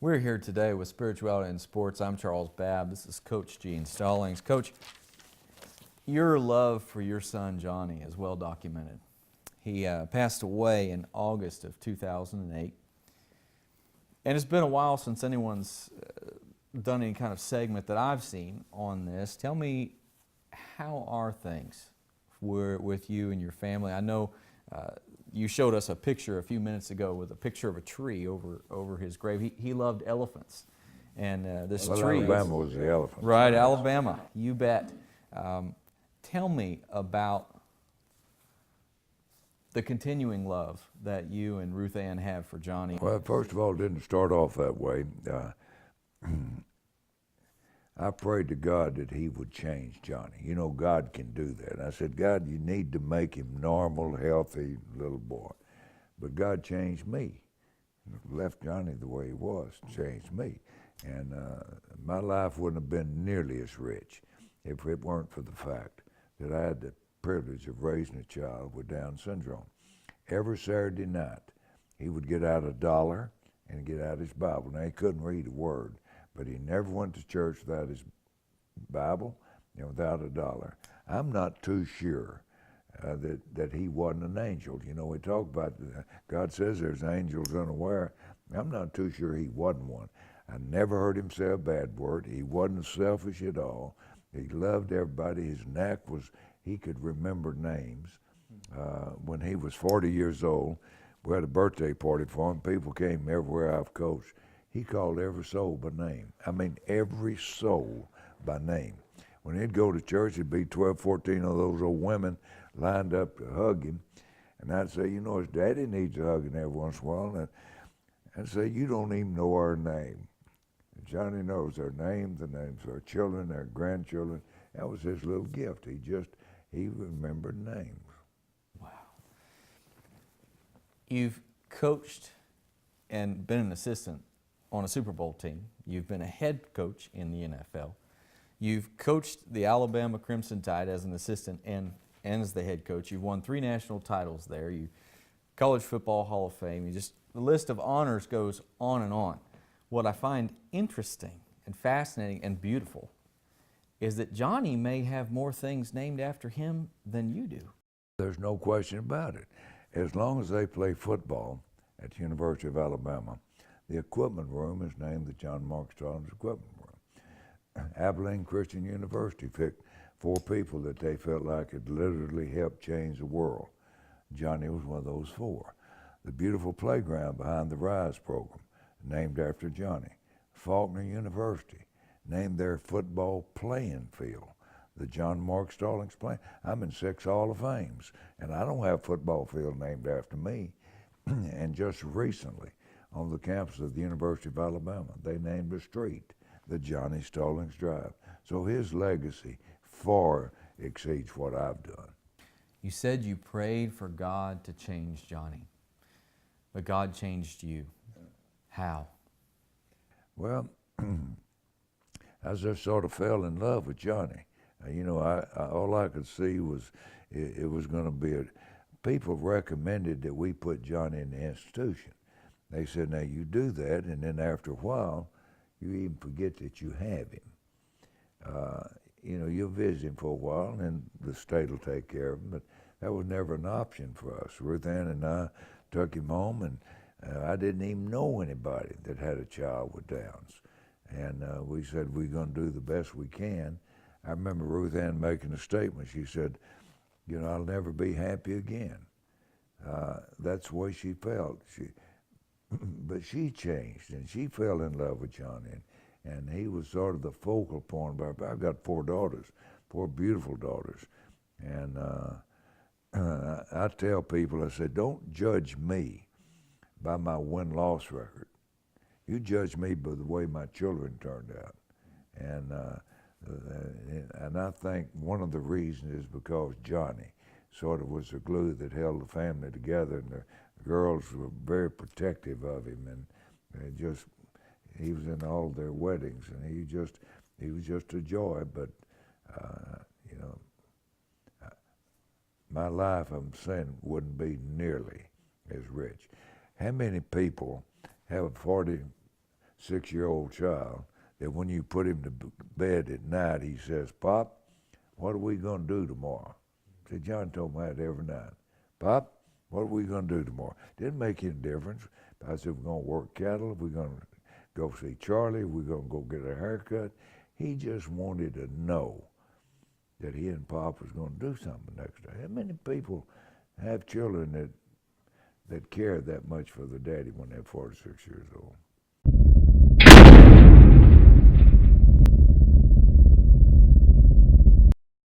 We're here today with Spirituality in Sports. I'm Charles Babb. This is Coach Gene Stallings. Coach, your love for your son Johnny is well documented. He passed away in August of 2008. And it's been a while since anyone's done any kind of segment that I've seen on this. Tell me, how are things with you and your family? I know you showed us a picture a few minutes ago with a picture of a tree over his grave. He loved elephants. And this tree... Alabama was the elephant. Right, Alabama, you bet. Tell me about the continuing love that you and Ruth Ann have for Johnny. Well, first of all, it didn't start off that way. I prayed to God that he would change Johnny. You know, God can do that. And I said, God, you need to make him normal, healthy little boy. But God changed me. Left Johnny the way he was, changed me. And my life wouldn't have been nearly as rich if it weren't for the fact that I had the privilege of raising a child with Down syndrome. Every Saturday night, he would get out $1 and get out his Bible. Now, he couldn't read a word, but he never went to church without his Bible and without $1. I'm not too sure that he wasn't an angel. You know, we talk about, God says there's angels unaware. I'm not too sure he wasn't one. I never heard him say a bad word. He wasn't selfish at all. He loved everybody. His knack was he could remember names. When he was 40 years old, we had a birthday party for him. People came everywhere I've coached. He called every soul by name. I mean, every soul by name. When he'd go to church, it'd be 12, 14 of those old women lined up to hug him. And I'd say, you know, his daddy needs a hugging every once in a while. And I'd say, you don't even know our name. And Johnny knows our name, the names of our children, our grandchildren. That was his little gift. He remembered names. Wow. You've coached and been an assistant on a Super Bowl team. You've been a head coach in the NFL. You've coached the Alabama Crimson Tide as an assistant and as the head coach. You've won 3 national titles there. You College Football Hall of Fame. The list of honors goes on and on. What I find interesting and fascinating and beautiful is that Johnny may have more things named after him than you do. There's no question about it. As long as they play football at the University of Alabama, the equipment room is named the John Mark Stallings Equipment Room. Abilene Christian University picked 4 people that they felt like had literally helped change the world. Johnny was one of those 4. The beautiful playground behind the RISE program, named after Johnny. Faulkner University, named their football playing field, the John Mark Stallings playing. I'm in 6 Hall of Fames, and I don't have a football field named after me. And just recently, on the campus of the University of Alabama, they named a street the Johnny Stallings Drive. So his legacy far exceeds what I've done. You said you prayed for God to change Johnny, but God changed you. How? Well, I just sort of fell in love with Johnny. You know, all I could see was it was going to be people recommended that we put Johnny in the institution. They said, now you do that, and then after a while, you even forget that you have him. You know, you'll visit him for a while, and the state will take care of him, but that was never an option for us. Ruth Ann and I took him home, and I didn't even know anybody that had a child with Downs. And we said, we're going to do the best we can. I remember Ruth Ann making a statement. She said, you know, I'll never be happy again. That's the way she felt. But she changed, and she fell in love with Johnny, and he was sort of the focal point. I've got 4 daughters, 4 beautiful daughters, and I tell people, I said, don't judge me by my win-loss record. You judge me by the way my children turned out. And I think one of the reasons is because Johnny sort of was the glue that held the family together, and the girls were very protective of him, and he was in all their weddings, and he was just a joy. But you know, my life, I'm saying, wouldn't be nearly as rich. How many people have a 6-year-old child that when you put him to bed at night, he says, "Pop, what are we going to do tomorrow?" I said, John told me that every night. "Pop, what are we going to do tomorrow?" Didn't make any difference. I said, "We're going to work cattle, we're going to go see Charlie, we're going to go get a haircut." He just wanted to know that he and Pop was going to do something the next day. How many people have children that care that much for their daddy when they're 46 years old?